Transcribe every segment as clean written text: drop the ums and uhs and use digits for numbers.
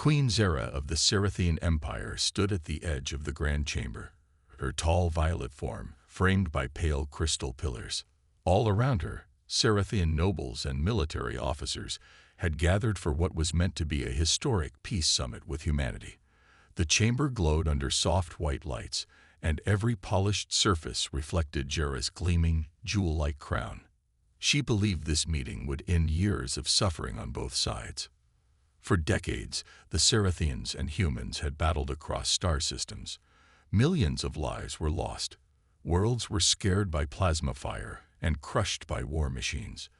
Queen Zera of the Cerathian Empire stood at the edge of the grand chamber, her tall violet form framed by pale crystal pillars. All around her, Cerathian nobles and military officers had gathered for what was meant to be a historic peace summit with humanity. The chamber glowed under soft white lights, and every polished surface reflected Zera's gleaming, jewel-like crown. She believed this meeting would end years of suffering on both sides. For decades, the Cerathians and humans had battled across star systems. Millions of lives were lost. Worlds were scared by plasma fire and crushed by war machines.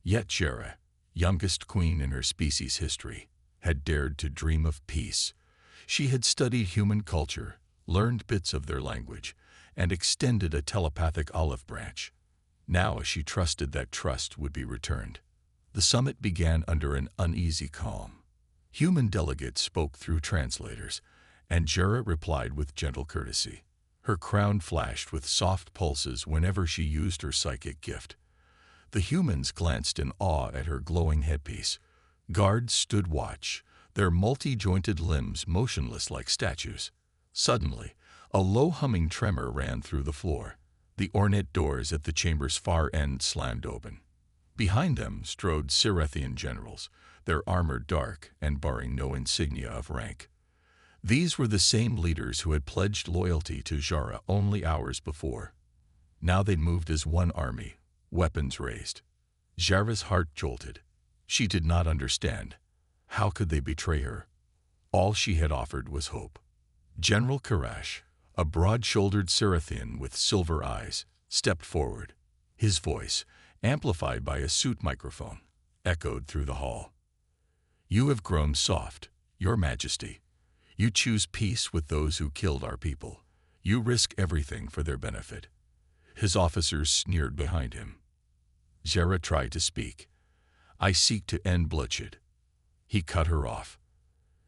Yet Zera, youngest queen in her species' history, had dared to dream of peace. She had studied human culture, learned bits of their language, and extended a telepathic olive branch. Now she trusted that trust would be returned. The summit began under an uneasy calm. Human delegates spoke through translators, and Zera replied with gentle courtesy. Her crown flashed with soft pulses whenever she used her psychic gift. The humans glanced in awe at her glowing headpiece. Guards stood watch, their multi-jointed limbs motionless like statues. Suddenly, a low humming tremor ran through the floor. The ornate doors at the chamber's far end slammed open. Behind them strode Cerathian generals, their armor dark and bearing no insignia of rank. These were the same leaders who had pledged loyalty to Zera only hours before. Now they moved as one army, weapons raised. Zera's heart jolted. She did not understand. How could they betray her? All she had offered was hope. General Karash, a broad-shouldered Cerathian with silver eyes, stepped forward. His voice, amplified by a suit microphone, echoed through the hall. "You have grown soft, Your Majesty. You choose peace with those who killed our people. You risk everything for their benefit." His officers sneered behind him. Zera tried to speak. "I seek to end bloodshed." He cut her off.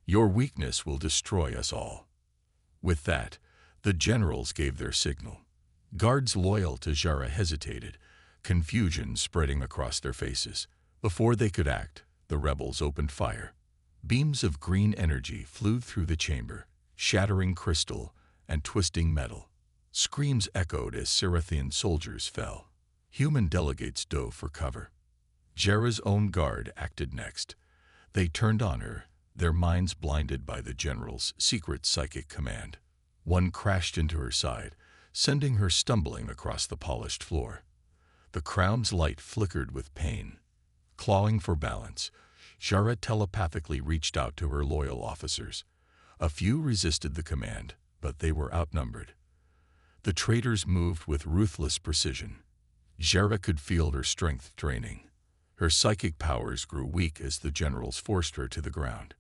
"Your weakness will destroy us all." With that, the generals gave their signal. Guards loyal to Zera hesitated, confusion spreading across their faces. Before they could act, the rebels opened fire. Beams of green energy flew through the chamber, shattering crystal and twisting metal. Screams echoed as Cerathian soldiers fell. Human delegates dove for cover. Zera's own guard acted next. They turned on her, their minds blinded by the general's secret psychic command. One crashed into her side, sending her stumbling across the polished floor. The crown's light flickered with pain. Clawing for balance, Zera telepathically reached out to her loyal officers. A few resisted the command, but they were outnumbered. The traitors moved with ruthless precision. Zera could feel her strength draining. Her psychic powers grew weak as the generals forced her to the ground.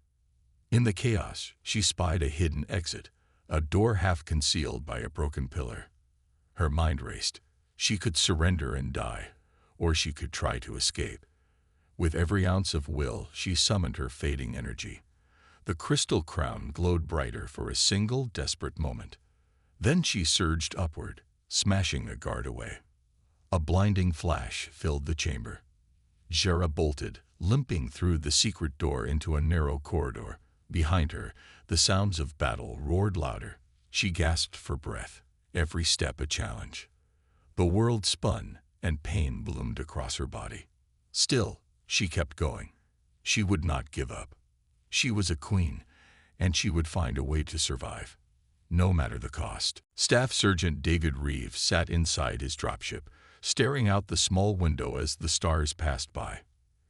In the chaos, she spied a hidden exit, a door half concealed by a broken pillar. Her mind raced. She could surrender and die, or she could try to escape. With every ounce of will, she summoned her fading energy. The crystal crown glowed brighter for a single desperate moment. Then she surged upward, smashing the guard away. A blinding flash filled the chamber. Zera bolted, limping through the secret door into a narrow corridor. Behind her, the sounds of battle roared louder. She gasped for breath, every step a challenge. The world spun, and pain bloomed across her body. Still, she kept going. She would not give up. She was a queen, and she would find a way to survive, no matter the cost. Staff Sergeant David Reeve sat inside his dropship, staring out the small window as the stars passed by.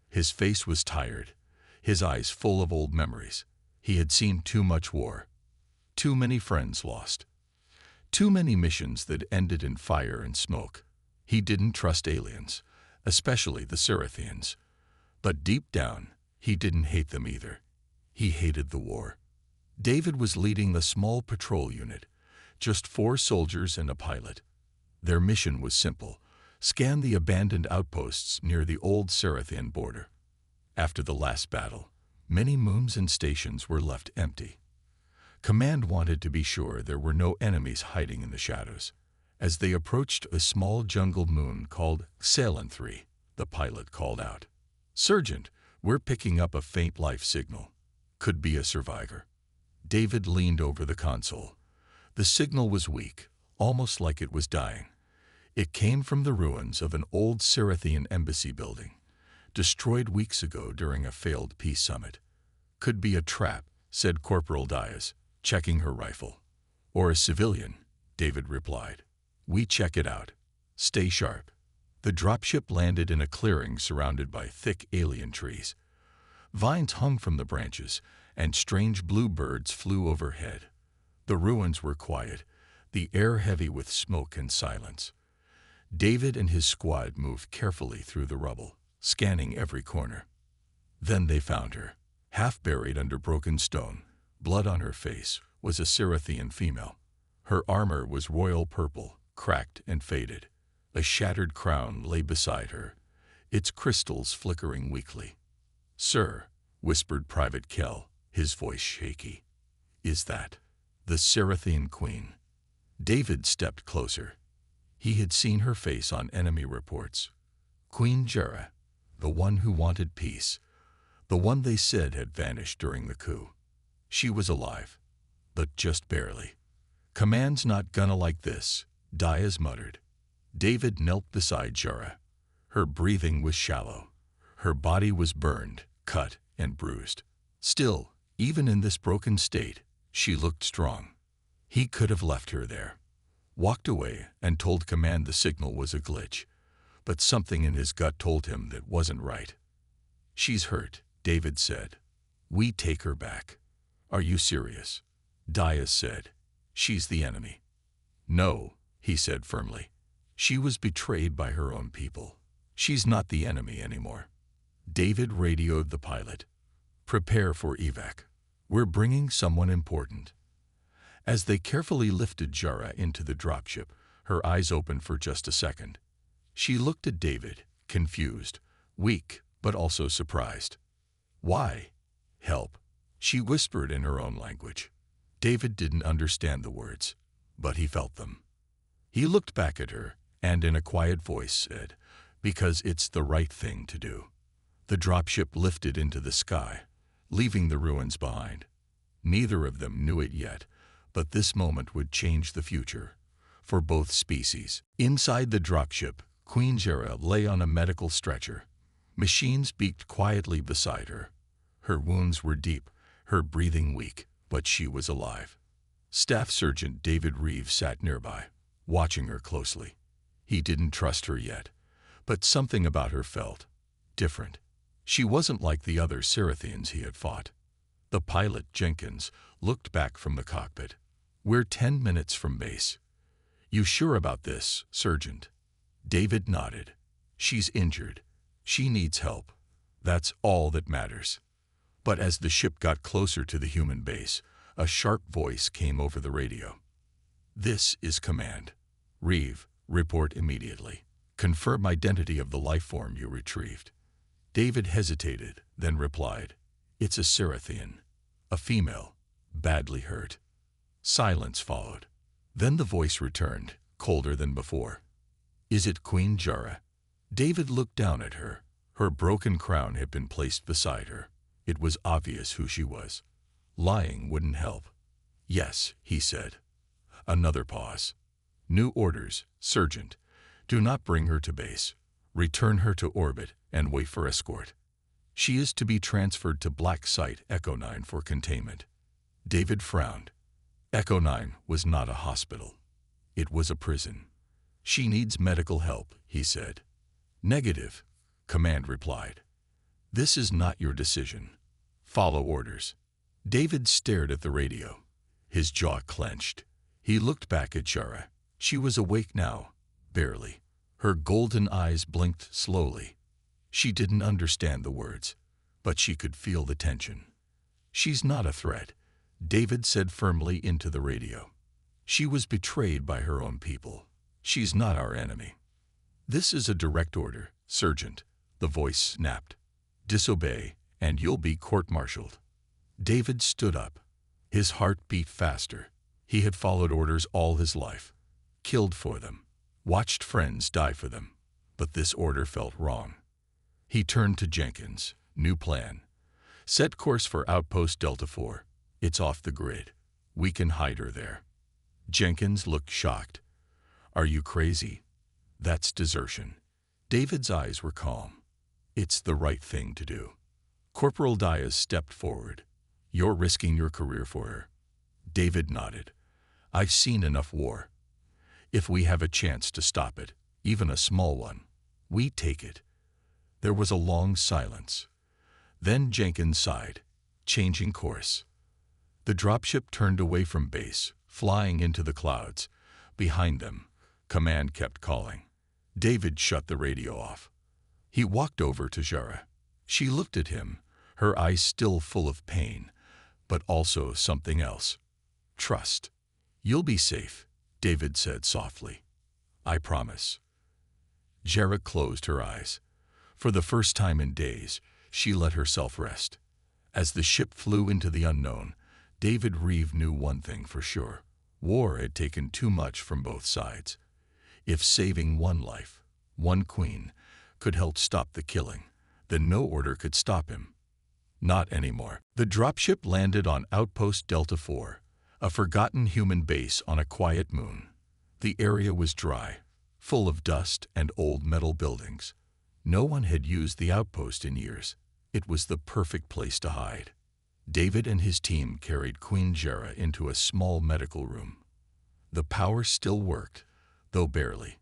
His face was tired, his eyes full of old memories. He had seen too much war, too many friends lost, too many missions that ended in fire and smoke. He didn't trust aliens, especially the Cerathians. But deep down, he didn't hate them either. He hated the war. David was leading the small patrol unit, just 4 soldiers and a pilot. Their mission was simple: scan the abandoned outposts near the old Cerathian border. After the last battle, many moons and stations were left empty. Command wanted to be sure there were no enemies hiding in the shadows. As they approached a small jungle moon called Ceylon 3, the pilot called out, "Sergeant, we're picking up a faint life signal." Could be a survivor. David leaned over the console. The signal was weak, almost like it was dying. It came from the ruins of an old Cerathian embassy building, destroyed weeks ago during a failed peace summit. Could be a trap, said Corporal Diaz, checking her rifle. Or a civilian, David replied. We check it out. Stay sharp. The dropship landed in a clearing surrounded by thick alien trees. Vines hung from the branches, and strange blue birds flew overhead. The ruins were quiet, the air heavy with smoke and silence. David and his squad moved carefully through the rubble, scanning every corner. Then they found her. Half buried under broken stone, blood on her face, was a Cerathian female. Her armor was royal purple, cracked and faded. A shattered crown lay beside her, its crystals flickering weakly. Sir, whispered Private Kell, his voice shaky. Is that the Cerathian queen? David stepped closer. He had seen her face on enemy reports. Queen Jera, the one who wanted peace, the one they said had vanished during the coup. She was alive, but just barely. Command's not gonna like this, Diaz muttered. David knelt beside Jera. Her breathing was shallow. Her body was burned, cut, and bruised. Still, even in this broken state, she looked strong. He could have left her there, walked away, and told Command the signal was a glitch. But something in his gut told him that wasn't right. She's hurt, David said. We take her back. Are you serious? Diaz said. She's the enemy. No, he said firmly. She was betrayed by her own people. She's not the enemy anymore. David radioed the pilot. Prepare for evac. We're bringing someone important. As they carefully lifted Jara into the dropship, her eyes opened for just a second. She looked at David, confused, weak, but also surprised. Why? Help, she whispered in her own language. David didn't understand the words, but he felt them. He looked back at her, and in a quiet voice said, because it's the right thing to do. The dropship lifted into the sky, leaving the ruins behind. Neither of them knew it yet, but this moment would change the future for both species. Inside the dropship, Queen Jera lay on a medical stretcher. Machines beeped quietly beside her. Her wounds were deep, her breathing weak, but she was alive. Staff Sergeant David Reeves sat nearby, watching her closely. He didn't trust her yet, but something about her felt different. She wasn't like the other Cerathians he had fought. The pilot, Jenkins, looked back from the cockpit. We're 10 minutes from base. You sure about this, Sergeant? David nodded. She's injured. She needs help. That's all that matters. But as the ship got closer to the human base, a sharp voice came over the radio. This is Command. Reeve, report immediately. Confirm identity of the life form you retrieved. David hesitated, then replied, It's a Cerathian, a female, badly hurt. Silence followed. Then the voice returned, colder than before. Is it Queen Jara? David looked down at her. Her broken crown had been placed beside her. It was obvious who she was. Lying wouldn't help. Yes, he said. Another pause. New orders, Sergeant. Do not bring her to base. Return her to orbit and wait for escort. She is to be transferred to Black Site Echo 9 for containment. David frowned. Echo 9 was not a hospital. It was a prison. She needs medical help, he said. Negative, Command replied. This is not your decision. Follow orders. David stared at the radio. His jaw clenched. He looked back at Jara. She was awake now, barely. Her golden eyes blinked slowly. She didn't understand the words, but she could feel the tension. She's not a threat, David said firmly into the radio. She was betrayed by her own people. She's not our enemy. This is a direct order, Sergeant, the voice snapped. Disobey, and you'll be court-martialed. David stood up. His heart beat faster. He had followed orders all his life. Killed for them. Watched friends die for them. But this order felt wrong. He turned to Jenkins. New plan. Set course for Outpost Delta 4. It's off the grid. We can hide her there. Jenkins looked shocked. Are you crazy? That's desertion. David's eyes were calm. It's the right thing to do. Corporal Diaz stepped forward. You're risking your career for her. David nodded. I've seen enough war. If we have a chance to stop it, even a small one, we take it. There was a long silence. Then Jenkins sighed, changing course. The dropship turned away from base, flying into the clouds. Behind them, command kept calling. David shut the radio off. He walked over to Jara. She looked at him, her eyes still full of pain, but also something else. Trust. You'll be safe, David said softly. I promise. Jara closed her eyes. For the first time in days, she let herself rest. As the ship flew into the unknown, David Reeve knew one thing for sure. War had taken too much from both sides. If saving one life, one queen, could help stop the killing, then no order could stop him. Not anymore. The dropship landed on Outpost Delta 4, a forgotten human base on a quiet moon. The area was dry, full of dust and old metal buildings. No one had used the outpost in years. It was the perfect place to hide. David and his team carried Queen Jara into a small medical room. The power still worked, though barely.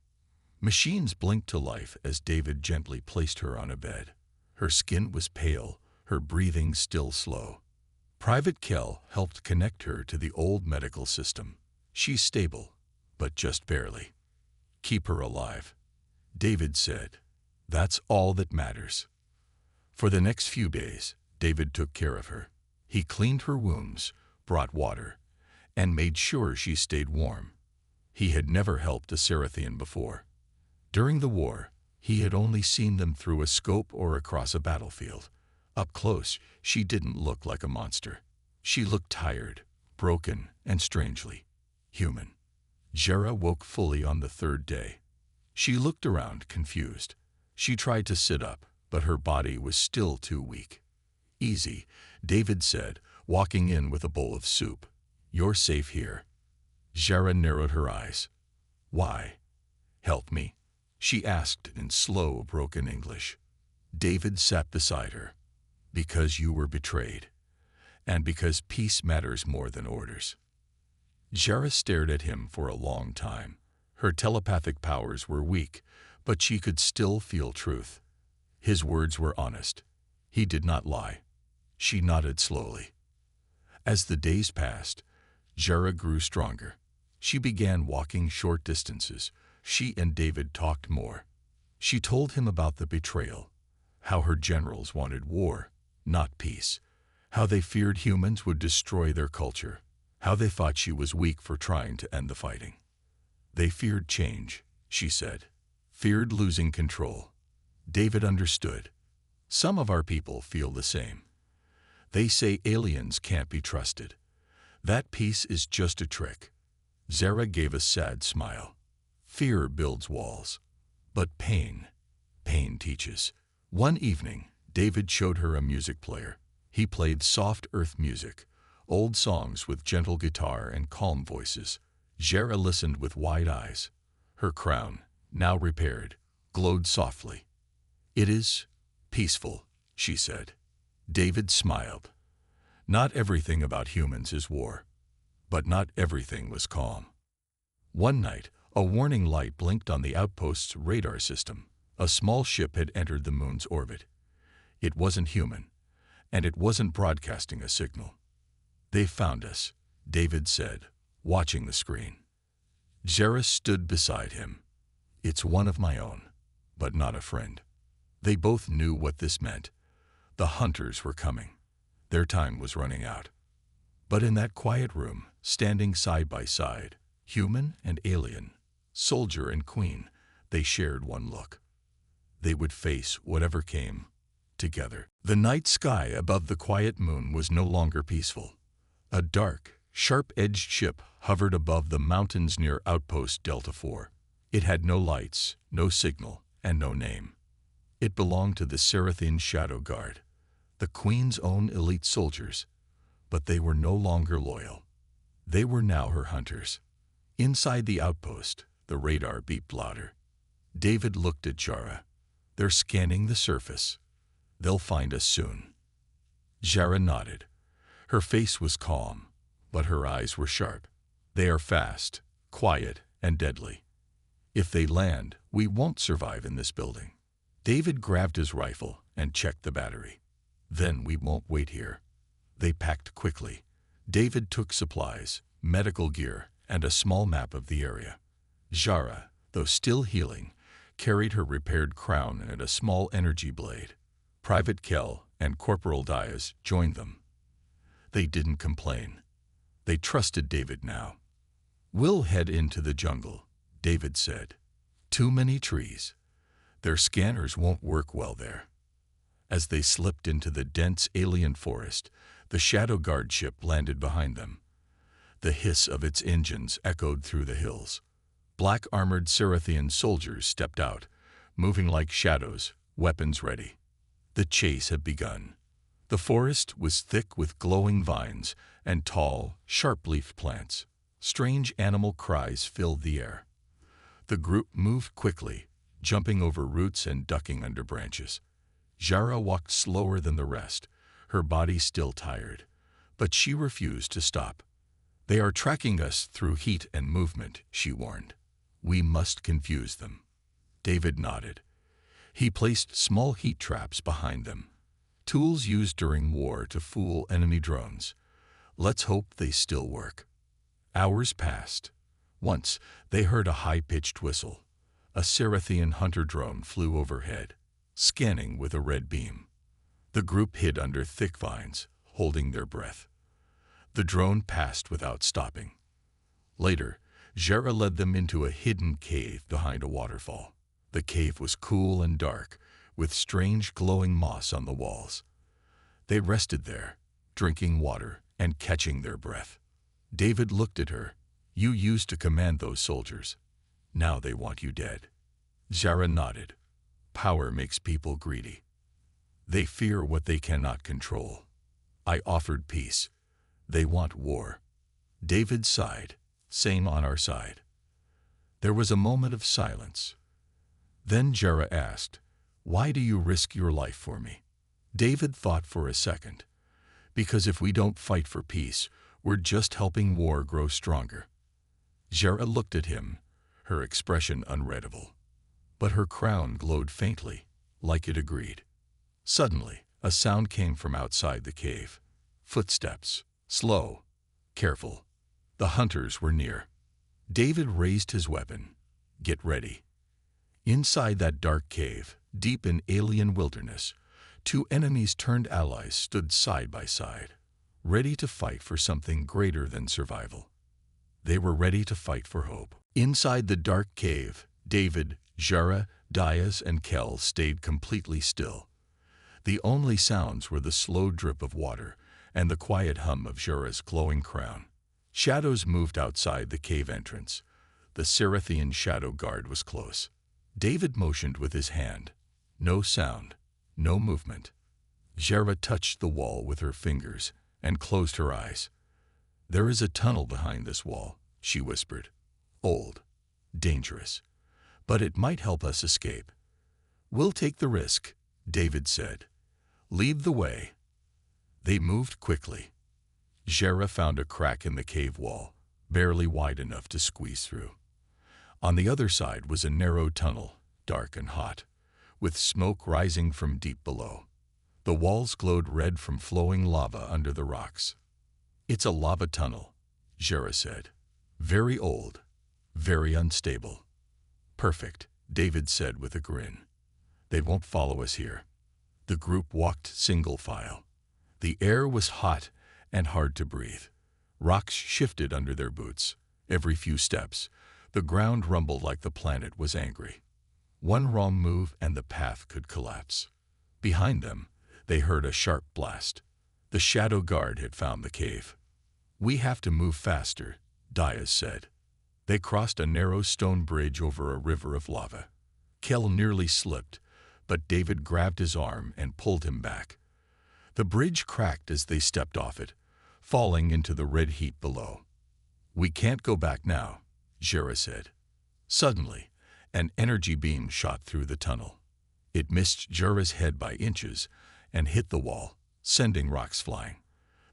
Machines blinked to life as David gently placed her on a bed. Her skin was pale, her breathing still slow. Private Kell helped connect her to the old medical system. She's stable, but just barely. Keep her alive, David said. That's all that matters. For the next few days, David took care of her. He cleaned her wounds, brought water, and made sure she stayed warm. He had never helped a Cerathian before. During the war, he had only seen them through a scope or across a battlefield. Up close, she didn't look like a monster. She looked tired, broken, and strangely human. Jara woke fully on the third day. She looked around, confused. She tried to sit up, but her body was still too weak. Easy, David said, walking in with a bowl of soup. You're safe here. Jara narrowed her eyes. Why? Help me, she asked in slow, broken English. David sat beside her. Because you were betrayed, and because peace matters more than orders. Jara stared at him for a long time. Her telepathic powers were weak, but she could still feel truth. His words were honest. He did not lie. She nodded slowly. As the days passed, Jara grew stronger. She began walking short distances. She and David talked more. She told him about the betrayal, how her generals wanted war, not peace, how they feared humans would destroy their culture, how they thought she was weak for trying to end the fighting. They feared change, she said, feared losing control. David understood. Some of our people feel the same. They say aliens can't be trusted. That peace is just a trick. Jara gave a sad smile. Fear builds walls, but pain teaches. One evening, David showed her a music player. He played soft earth music, old songs with gentle guitar and calm voices. Jara listened with wide eyes. Her crown, now repaired, glowed softly. It is peaceful, she said. David smiled. Not everything about humans is war, but not everything was calm. One night, a warning light blinked on the outpost's radar system. A small ship had entered the moon's orbit. It wasn't human, and it wasn't broadcasting a signal. They found us, David said, watching the screen. Jara stood beside him. It's one of my own, but not a friend. They both knew what this meant. The hunters were coming. Their time was running out. But in that quiet room, standing side by side, human and alien, soldier and queen, they shared one look. They would face whatever came, together. The night sky above the quiet moon was no longer peaceful. A dark, sharp-edged ship hovered above the mountains near Outpost Delta 4. It had no lights, no signal, and no name. It belonged to the Cerathian Shadow Guard. the Queen's own elite soldiers, but they were no longer loyal. They were now her hunters. Inside the outpost, the radar beeped louder. David looked at Jara. They're scanning the surface. They'll find us soon. Jara nodded. Her face was calm, but her eyes were sharp. They are fast, quiet, and deadly. If they land, we won't survive in this building. David grabbed his rifle and checked the battery. Then we won't wait here. They packed quickly. David took supplies, medical gear, and a small map of the area. Jara, though still healing, carried her repaired crown and a small energy blade. Private Kell and Corporal Diaz joined them. They didn't complain. They trusted David now. We'll head into the jungle, David said. Too many trees. Their scanners won't work well there. As they slipped into the dense alien forest, the Shadow Guard ship landed behind them. The hiss of its engines echoed through the hills. Black-armored Cerathian soldiers stepped out, moving like shadows, weapons ready. The chase had begun. The forest was thick with glowing vines and tall, sharp-leafed plants. Strange animal cries filled the air. The group moved quickly, jumping over roots and ducking under branches. Jara walked slower than the rest, her body still tired, but she refused to stop. They are tracking us through heat and movement, she warned. We must confuse them. David nodded. He placed small heat traps behind them, tools used during war to fool enemy drones. Let's hope they still work. Hours passed. Once, they heard a high-pitched whistle. A Cerathian hunter drone flew overhead, scanning with a red beam. The group hid under thick vines, holding their breath. The drone passed without stopping. Later, Jara led them into a hidden cave behind a waterfall. The cave was cool and dark, with strange glowing moss on the walls. They rested there, drinking water and catching their breath. David looked at her. You used to command those soldiers. Now they want you dead. Jara nodded. Power makes people greedy. They fear what they cannot control. I offered peace. They want war. David sighed. Same on our side. There was a moment of silence. Then Jara asked, Why do you risk your life for me? David thought for a second. Because if we don't fight for peace, we're just helping war grow stronger. Jara looked at him, her expression unreadable. But her crown glowed faintly, like it agreed. Suddenly, a sound came from outside the cave. Footsteps, slow, careful. The hunters were near. David raised his weapon. Get ready. Inside that dark cave, deep in alien wilderness, two enemies turned allies stood side by side, ready to fight for something greater than survival. They were ready to fight for hope. Inside the dark cave, David, Jara, Diaz, and Kell stayed completely still. The only sounds were the slow drip of water and the quiet hum of Jara's glowing crown. Shadows moved outside the cave entrance. The Cerathian Shadow Guard was close. David motioned with his hand. No sound, no movement. Jara touched the wall with her fingers and closed her eyes. There is a tunnel behind this wall, she whispered. Old, dangerous, but it might help us escape. We'll take the risk, David said. Lead the way. They moved quickly. Jara found a crack in the cave wall, barely wide enough to squeeze through. On the other side was a narrow tunnel, dark and hot, with smoke rising from deep below. The walls glowed red from flowing lava under the rocks. It's a lava tunnel, Jara said. Very old, very unstable. Perfect, David said with a grin. They won't follow us here. The group walked single file. The air was hot and hard to breathe. Rocks shifted under their boots. Every few steps, the ground rumbled like the planet was angry. One wrong move and the path could collapse. Behind them, they heard a sharp blast. The Shadow Guard had found the cave. We have to move faster, Diaz said. They crossed a narrow stone bridge over a river of lava. Kell nearly slipped, but David grabbed his arm and pulled him back. The bridge cracked as they stepped off it, falling into the red heat below. "We can't go back now," Jera said. Suddenly, an energy beam shot through the tunnel. It missed Jera's head by inches and hit the wall, sending rocks flying.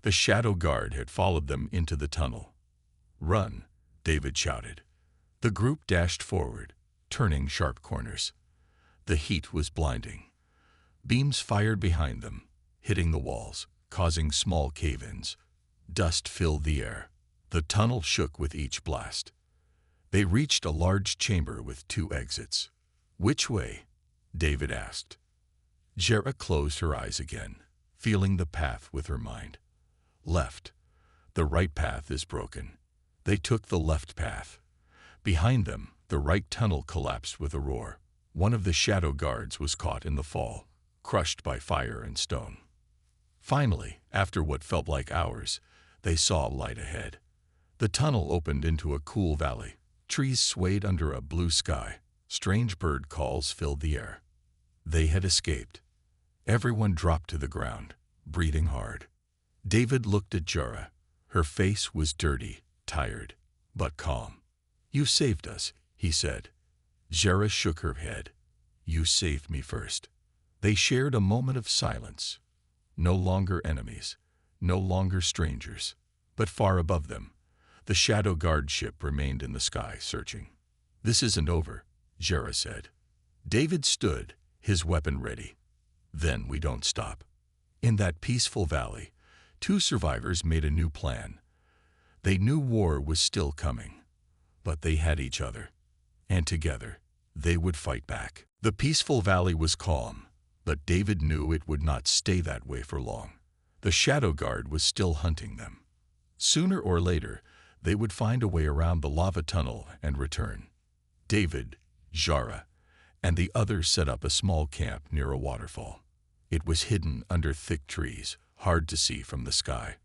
The shadow guard had followed them into the tunnel. "Run," David shouted. The group dashed forward, turning sharp corners. The heat was blinding. Beams fired behind them, hitting the walls, causing small cave-ins. Dust filled the air. The tunnel shook with each blast. They reached a large chamber with 2 exits. "Which way?" David asked. Jera closed her eyes again, feeling the path with her mind. "Left. The right path is broken." They took the left path. Behind them, the right tunnel collapsed with a roar. One of the shadow guards was caught in the fall, crushed by fire and stone. Finally, after what felt like hours, they saw light ahead. The tunnel opened into a cool valley. Trees swayed under a blue sky. Strange bird calls filled the air. They had escaped. Everyone dropped to the ground, breathing hard. David looked at Jera. Her face was dirty, tired, but calm. "You saved us," he said. Jera shook her head. "You saved me first." They shared a moment of silence. No longer enemies, no longer strangers, but far above them, the shadow guard ship remained in the sky, searching. "This isn't over," Jera said. David stood, his weapon ready. "Then we don't stop." In that peaceful valley, 2 survivors made a new plan. They knew war was still coming, but they had each other, and together they would fight back. The peaceful valley was calm, but David knew it would not stay that way for long. The shadow guard was still hunting them. Sooner or later, they would find a way around the lava tunnel and return. David, Jera, and the others set up a small camp near a waterfall. It was hidden under thick trees, hard to see from the sky.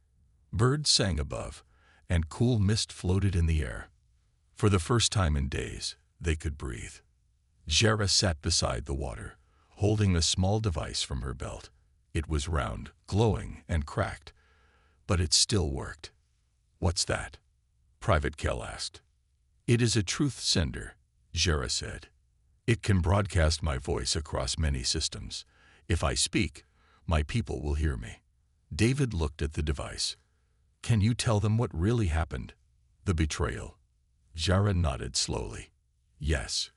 Birds sang above, and cool mist floated in the air. For the first time in days, they could breathe. Jera sat beside the water, holding a small device from her belt. It was round, glowing, and cracked, but it still worked. "What's that?" Private Kell asked. "It is a truth sender," Jera said. "It can broadcast my voice across many systems. If I speak, my people will hear me." David looked at the device. "Can you tell them what really happened? The betrayal?" Jera nodded slowly. "Yes.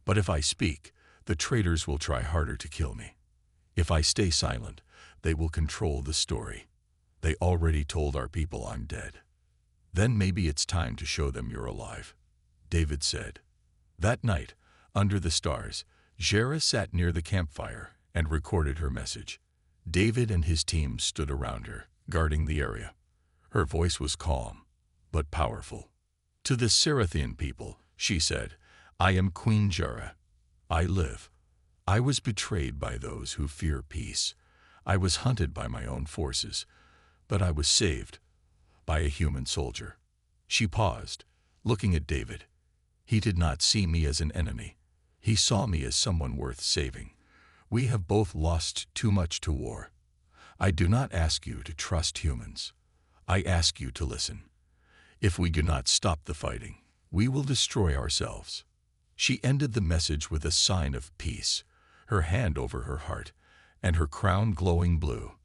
But if I speak, the traitors will try harder to kill me. If I stay silent, they will control the story. They already told our people I'm dead. Then maybe it's time to show them you're alive," David said. That night, under the stars, Jera sat near the campfire and recorded her message. David and his team stood around her, guarding the area. Her voice was calm, but powerful. "To the Cerathian people," she said, "I am Queen Jera. I live. I was betrayed by those who fear peace. I was hunted by my own forces, but I was saved by a human soldier." She paused, looking at David. He did not see me as an enemy. He saw me as someone worth saving. We have both lost too much to war. I do not ask you to trust humans. I ask you to listen. If we do not stop the fighting, we will destroy ourselves. She ended the message with a sign of peace, her hand over her heart, and her crown glowing blue.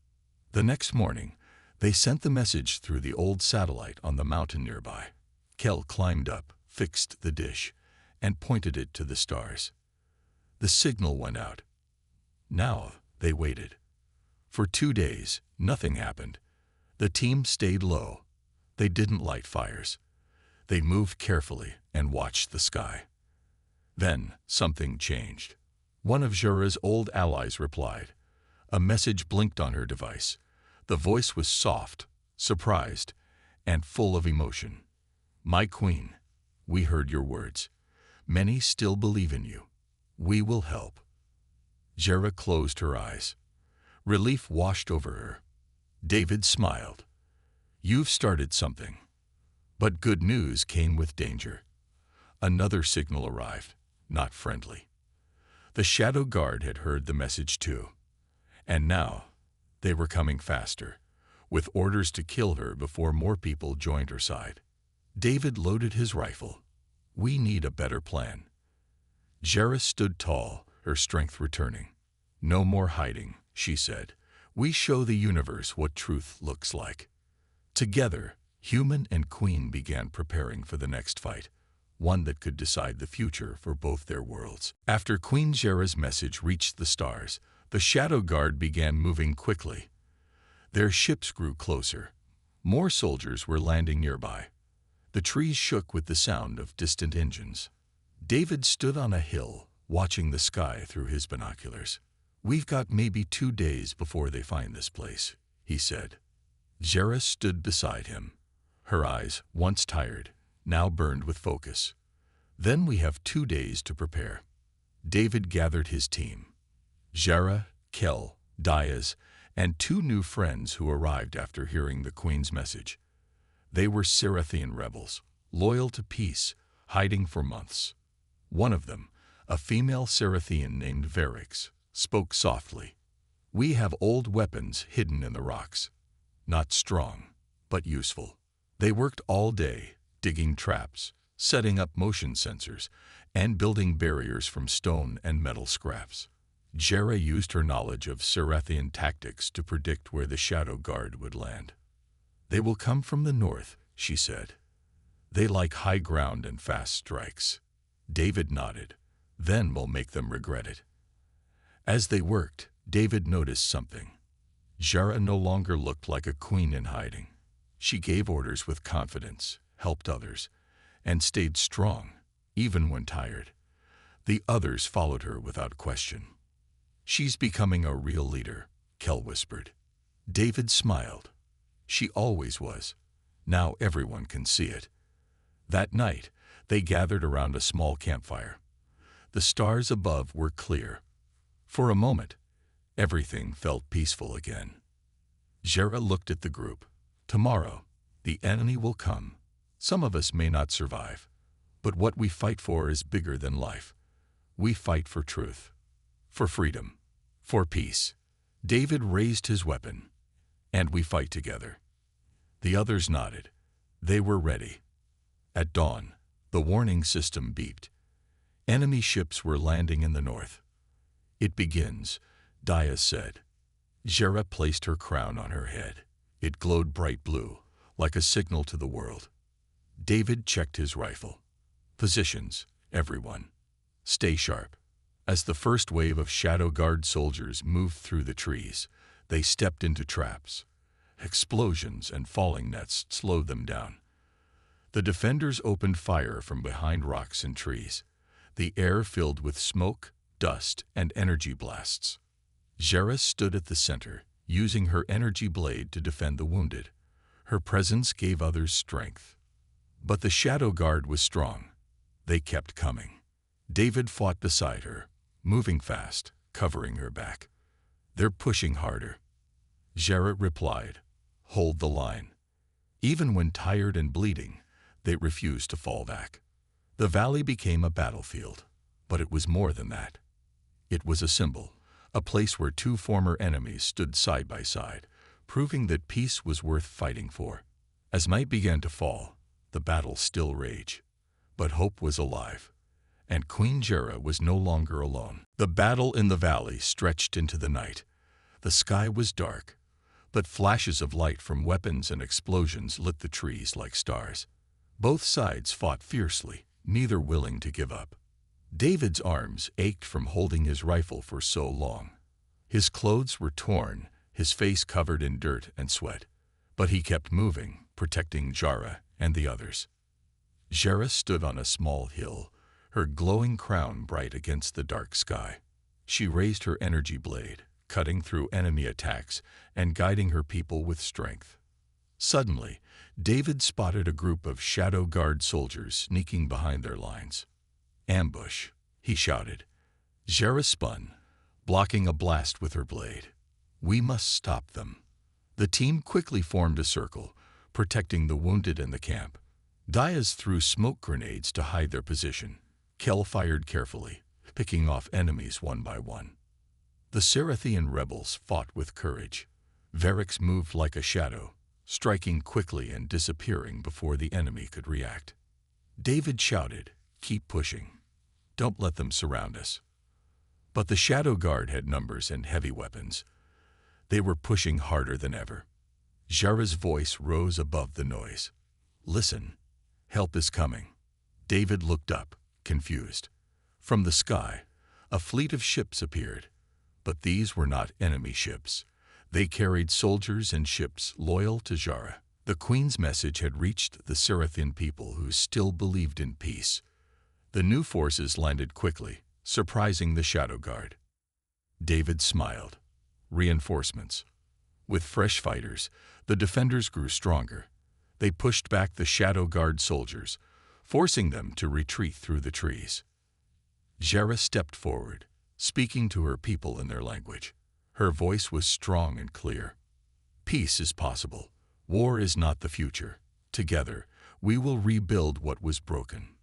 The next morning, they sent the message through the old satellite on the mountain nearby. Kell climbed up, fixed the dish, and pointed it to the stars. The signal went out. Now they waited. For 2 days, nothing happened. The team stayed low. They didn't light fires. They moved carefully and watched the sky. Then something changed. One of Jera's old allies replied. A message blinked on her device. The voice was soft, surprised, and full of emotion. "My queen, we heard your words. Many still believe in you. We will help." Jera closed her eyes. Relief washed over her. David smiled. "You've started something." But good news came with danger. Another signal arrived, not friendly. The shadow guard had heard the message too. And now, They were coming faster, with orders to kill her before more people joined her side. David loaded his rifle. We need a better plan. Jera stood tall, her strength returning. No more hiding, she said. We show the universe what truth looks like. Together, Human and Queen began preparing for the next fight, one that could decide the future for both their worlds. After Queen Jera's message reached the stars, the Shadow Guard began moving quickly. Their ships grew closer. More soldiers were landing nearby. The trees shook with the sound of distant engines. David stood on a hill, watching the sky through his binoculars. We've got maybe 2 days before they find this place, he said. Jera stood beside him. Her eyes, once tired, now burned with focus. Then we have 2 days to prepare. David gathered his team. Jera, Kel, Diaz, and 2 new friends who arrived after hearing the Queen's message. They were Cerathian rebels, loyal to peace, hiding for months. One of them, a female Cerathian named Varix, spoke softly. We have old weapons hidden in the rocks. Not strong, but useful. They worked all day, digging traps, setting up motion sensors, and building barriers from stone and metal scraps. Jera used her knowledge of Cerathian tactics to predict where the Shadow Guard would land. They will come from the north, she said. They like high ground and fast strikes. David nodded. Then we'll make them regret it. As they worked, David noticed something. Jera no longer looked like a queen in hiding. She gave orders with confidence, helped others, and stayed strong, even when tired. The others followed her without question. She's becoming a real leader, Kel whispered. David smiled. She always was. Now everyone can see it. That night, they gathered around a small campfire. The stars above were clear. For a moment, everything felt peaceful again. Jera looked at the group. Tomorrow, the enemy will come. Some of us may not survive, but what we fight for is bigger than life. We fight for truth, for freedom, for peace. David raised his weapon, and we fight together. The others nodded. They were ready. At dawn, the warning system beeped. Enemy ships were landing in the north. It begins, Diaz said. Jera placed her crown on her head. It glowed bright blue, like a signal to the world. David checked his rifle. Positions, everyone. Stay sharp. As the first wave of Shadow Guard soldiers moved through the trees, they stepped into traps. Explosions and falling nets slowed them down. The defenders opened fire from behind rocks and trees. The air filled with smoke, dust, and energy blasts. Jera stood at the center, using her energy blade to defend the wounded. Her presence gave others strength. But the Shadow Guard was strong. They kept coming. David fought beside her, moving fast, covering her back. They're pushing harder. Jera replied, hold the line. Even when tired and bleeding, they refused to fall back. The valley became a battlefield, but it was more than that. It was a symbol, a place where 2 former enemies stood side by side, proving that peace was worth fighting for. As night began to fall, the battle still raged, but hope was alive, and Queen Jera was no longer alone. The battle in the valley stretched into the night. The sky was dark, but flashes of light from weapons and explosions lit the trees like stars. Both sides fought fiercely, neither willing to give up. David's arms ached from holding his rifle for so long. His clothes were torn, his face covered in dirt and sweat, but he kept moving, protecting Jera and the others. Jera stood on a small hill, her glowing crown bright against the dark sky. She raised her energy blade, cutting through enemy attacks and guiding her people with strength. Suddenly, David spotted a group of Shadow Guard soldiers sneaking behind their lines. Ambush, he shouted. Jera spun, blocking a blast with her blade. We must stop them. The team quickly formed a circle, protecting the wounded in the camp. Diaz threw smoke grenades to hide their position. Kel fired carefully, picking off enemies one by one. The Cerathian rebels fought with courage. Varix moved like a shadow, striking quickly and disappearing before the enemy could react. David shouted, "Keep pushing. Don't let them surround us." But the Shadow Guard had numbers and heavy weapons. They were pushing harder than ever. Jara's voice rose above the noise. "Listen, help is coming." David looked up, confused. From the sky, a fleet of ships appeared. But these were not enemy ships. They carried soldiers and ships loyal to Jara. The Queen's message had reached the Serathian people who still believed in peace. The new forces landed quickly, surprising the Shadow Guard. David smiled. Reinforcements. With fresh fighters, the defenders grew stronger. They pushed back the Shadow Guard soldiers, forcing them to retreat through the trees. Jara stepped forward, speaking to her people in their language. Her voice was strong and clear. "Peace is possible. War is not the future. Together, we will rebuild what was broken."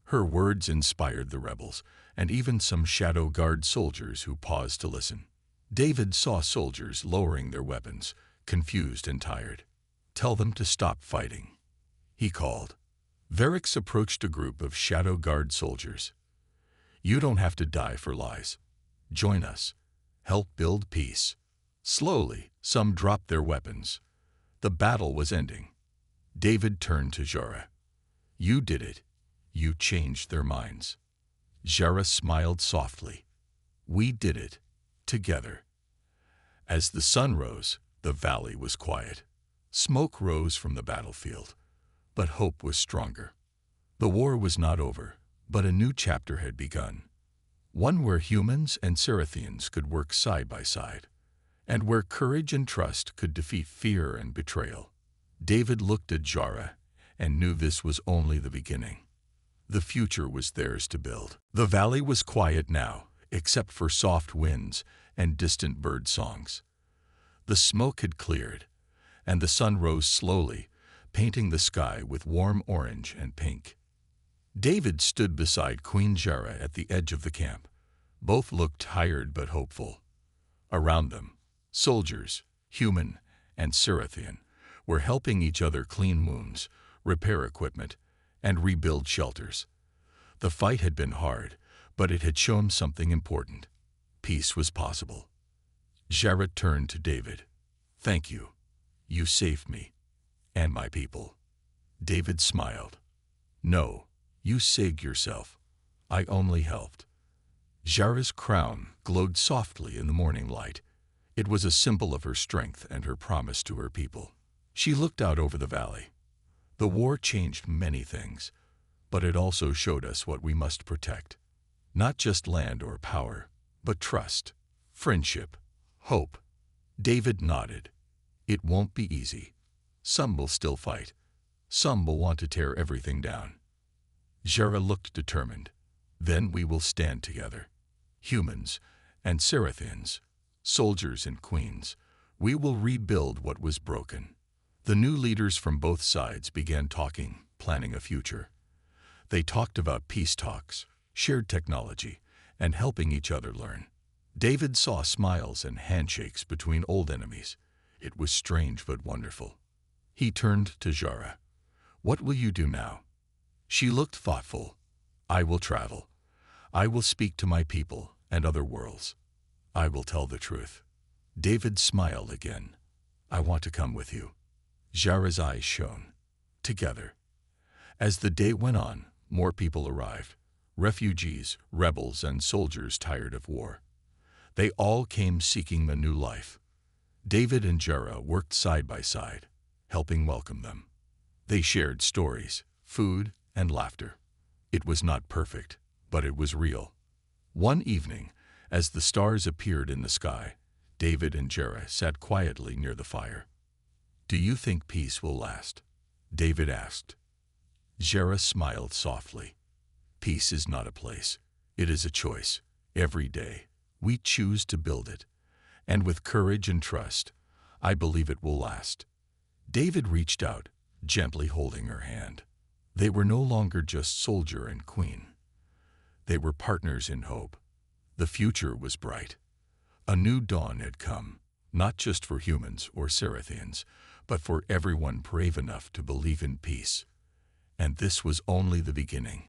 Her words inspired the rebels, and even some Shadow Guard soldiers who paused to listen. David saw soldiers lowering their weapons, confused and tired. "Tell them to stop fighting," he called. Varix approached a group of Shadow Guard soldiers. "You don't have to die for lies. Join us. Help build peace." Slowly, some dropped their weapons. The battle was ending. David turned to Jara. "You did it. You changed their minds." Jara smiled softly. "We did it. Together." As the sun rose, the valley was quiet. Smoke rose from the battlefield, but hope was stronger. The war was not over, but a new chapter had begun. One where humans and Serathians could work side by side, and where courage and trust could defeat fear and betrayal. David looked at Jara and knew this was only the beginning. The future was theirs to build. The valley was quiet now, except for soft winds and distant bird songs. The smoke had cleared, and the sun rose slowly, painting the sky with warm orange and pink. David stood beside Queen Jara at the edge of the camp. Both looked tired but hopeful. Around them, soldiers, human and Serathian, were helping each other clean wounds, repair equipment, and rebuild shelters. The fight had been hard, but it had shown something important. Peace was possible. Jara turned to David. "Thank you. You saved me and my people." David smiled. "No, you saved yourself. I only helped." Jara's crown glowed softly in the morning light. It was a symbol of her strength and her promise to her people. She looked out over the valley. The war changed many things, but it also showed us what we must protect. Not just land or power, but trust, friendship, hope. David nodded. "It won't be easy. Some will still fight. Some will want to tear everything down." Jara looked determined. "Then we will stand together. Humans and Serathians, soldiers and queens. We will rebuild what was broken." The new leaders from both sides began talking, planning a future. They talked about peace talks, shared technology, and helping each other learn. David saw smiles and handshakes between old enemies. It was strange but wonderful. He turned to Jara. "What will you do now?" She looked thoughtful. "I will travel. I will speak to my people and other worlds. I will tell the truth." David smiled again. "I want to come with you." Jara's eyes shone. Together. As the day went on, more people arrived. Refugees, rebels, and soldiers tired of war. They all came seeking a new life. David and Jara worked side by side, helping welcome them. They shared stories, food, and laughter. It was not perfect, but it was real. One evening, as the stars appeared in the sky, David and Jara sat quietly near the fire. "Do you think peace will last?" David asked. Jara smiled softly. "Peace is not a place. It is a choice. Every day, we choose to build it. And with courage and trust, I believe it will last." David reached out, gently holding her hand. They were no longer just soldier and queen. They were partners in hope. The future was bright. A new dawn had come, not just for humans or Cerathians, but for everyone brave enough to believe in peace. And this was only the beginning.